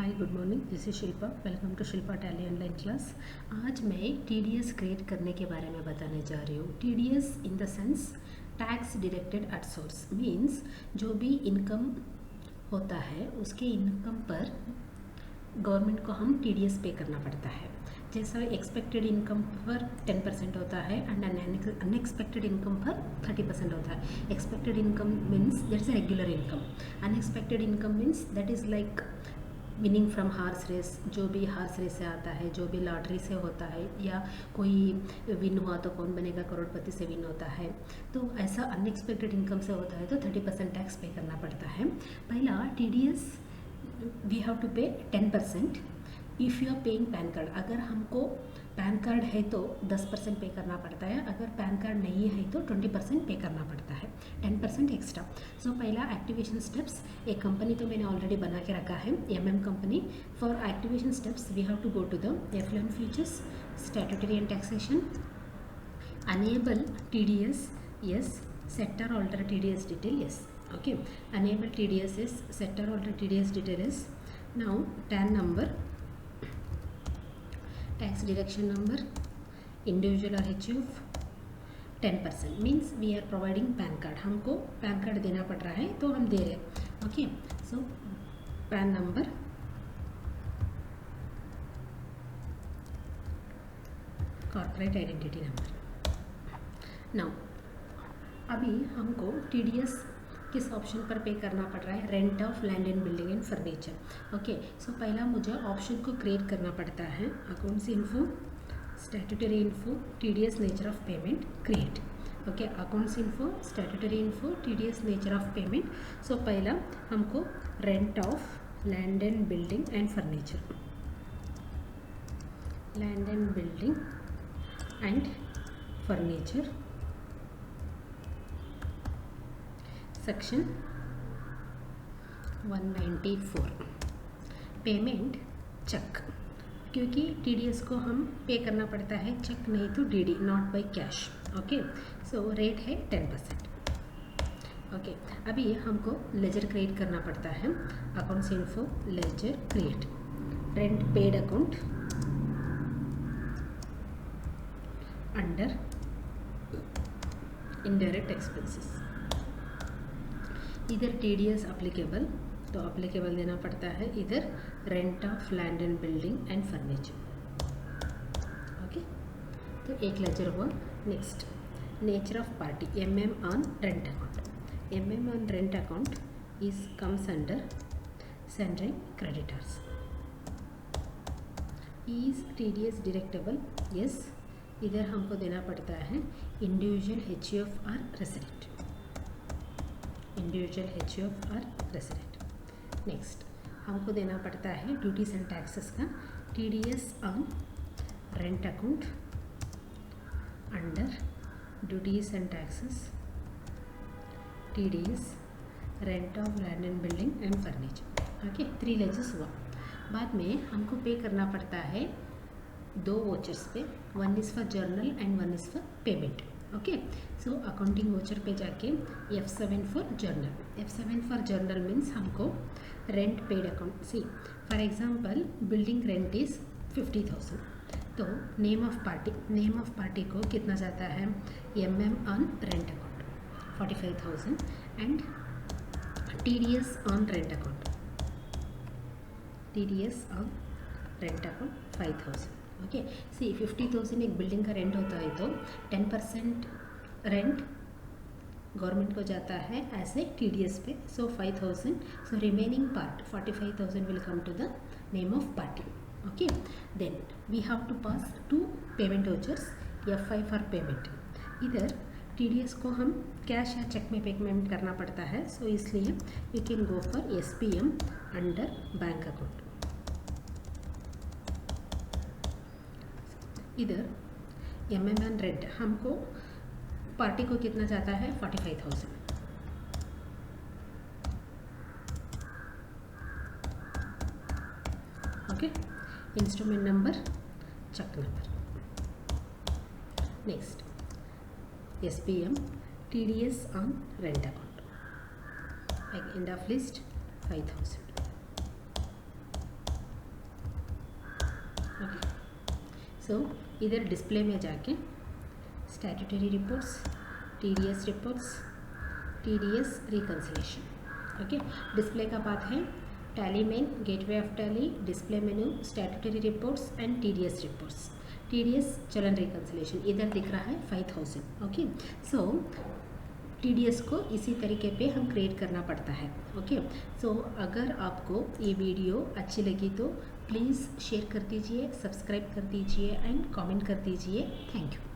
Hi good morning, this is Shilpa. Welcome to Shilpa Tally online class. आज मैं TDS create करने के बारे में बताने जा रही हूँ। TDS in the sales tax deducted at source, means जो भी इनकम होता है उसके इनकम पर गवर्नमेंट को हम TDS पे करना पड़ता है। जैसा एक्सपेक्टेड इनकम पर 10% होता है एंड अनएक्सपेक्टेड इनकम पर 30% होता है। Expected income means that is regular income, unexpected income means that is like winning from horse race, जो भी हार्स रेस से आता है, जो भी लॉटरी से होता है, या कोई विन हुआ तो कौन बनेगा करोड़पति से विन होता है। तो ऐसा अनएक्सपेक्टेड इनकम से होता है तो 30% टैक्स पे करना पड़ता है। पहला TDS we have to pay 10%। If you are paying PAN card, अगर हमको पैन कार्ड है तो 10% पे करना पड़ता है, अगर पैन कार्ड नहीं है तो 20% पे करना पड़ता है, 10% एक्स्ट्रा। सो पहला एक्टिवेशन स्टेप्स, एक कंपनी तो मैंने ऑलरेडी बना के रखा है, MM company. For activation steps we have to go to the F11 features, statutory and taxation, enable TDS, yes, set or alter TDS detail, yes, okay, enable TDS is set or alter TDS detail is now TAN number, tax deduction number, individual or HUF, 10% means we are providing PAN card, हमको PAN card देना पड़ रहा है तो हम दे रहे हैं। Okay, so PAN number, corporate identity number. Now अभी हमको TDS किस ऑप्शन पर पे करना पड़ रहा है? Rent of land and building and furniture. Okay, so पहला मुझे ऑप्शन को क्रिएट करना पड़ता है। Accounts info, statutory info, TDS nature of payment, create. Okay, accounts info, statutory info, TDS nature of payment. So पहला हमको rent of land and building and furniture, land and building and furniture, section 194, payment check, क्योंकि TDS को हम पे करना पड़ता है check नहीं तो DD, not by cash. Okay, so rate है 10%। ओके, अभी हमको लेजर क्रिएट करना पड़ता है। Accounts info, ledger create, rent paid account under indirect expenses, इधर TDS अप्लीकेबल तो अप्लीकेबल देना पड़ता है, इधर rent of land and building and furniture. Okay, तो एक लेजर हुआ। Next, nature of party, MM on rent account, MM on rent account is comes under sundry creditors. Is TDS deductible? Yes, इधर हमको देना पड़ता है इंडिविजुअल HUF और resident, individual HUF और रेसिडेंट। नेक्स्ट, हमको देना पड़ता है ड्यूटीज एंड टैक्सेस का, TDS on rent account under duties and taxes, TDS rent of land and building and furniture. Okay, 3 ledgers हुआ। बाद में हमको पे करना पड़ता है 2 वोचर्स पे, 1 is for journal and 1 is for payment. Okay, so accounting voucher पे जाके F7 for journal, F7 for journal means हमको rent paid account, see for example building rent is 50,000, तो name of party, name of party को कितना जाता है? MM on rent account 45,000 and TDS on rent account, TDS on rent account 5,000। Okay, see 50,000 एक building का rent होता है तो 10% रेंट गवर्नमेंट को जाता है ऐसे TDS पे, so 5,000, so remaining part 45,000 will come to the name of party. Okay, then we have to pass 2 payment vouchers, F5 for payment. इधर TDS को हम कैश या चेक में पेमेंट करना पड़ता है, सो इसलिए we can go for SPM under bank account. इधर MM एंड रेंट, हमको पार्टी को कितना जाता है? 45,000। Okay, instrument number, cheque number. Next, SPM TDS on rent account, end of list 5,000। Okay, so इधर डिस्प्ले में जाके statutory reports, TDS reports, TDS reconciliation. Okay, display का बात है Tally main, gateway of Tally, display menu, statutory reports and TDS reports. TDS challan reconciliation इधर दिख रहा है 5000। ओके, सो टीडीएस को इसी तरीके पे हम क्रिएट करना पड़ता है। ओके, सो अगर आपको ये वीडियो अच्छी लगी तो प्लीज़ शेयर कर दीजिए, सब्सक्राइब कर दीजिए एंड कमेंट कर दीजिए। Thank you.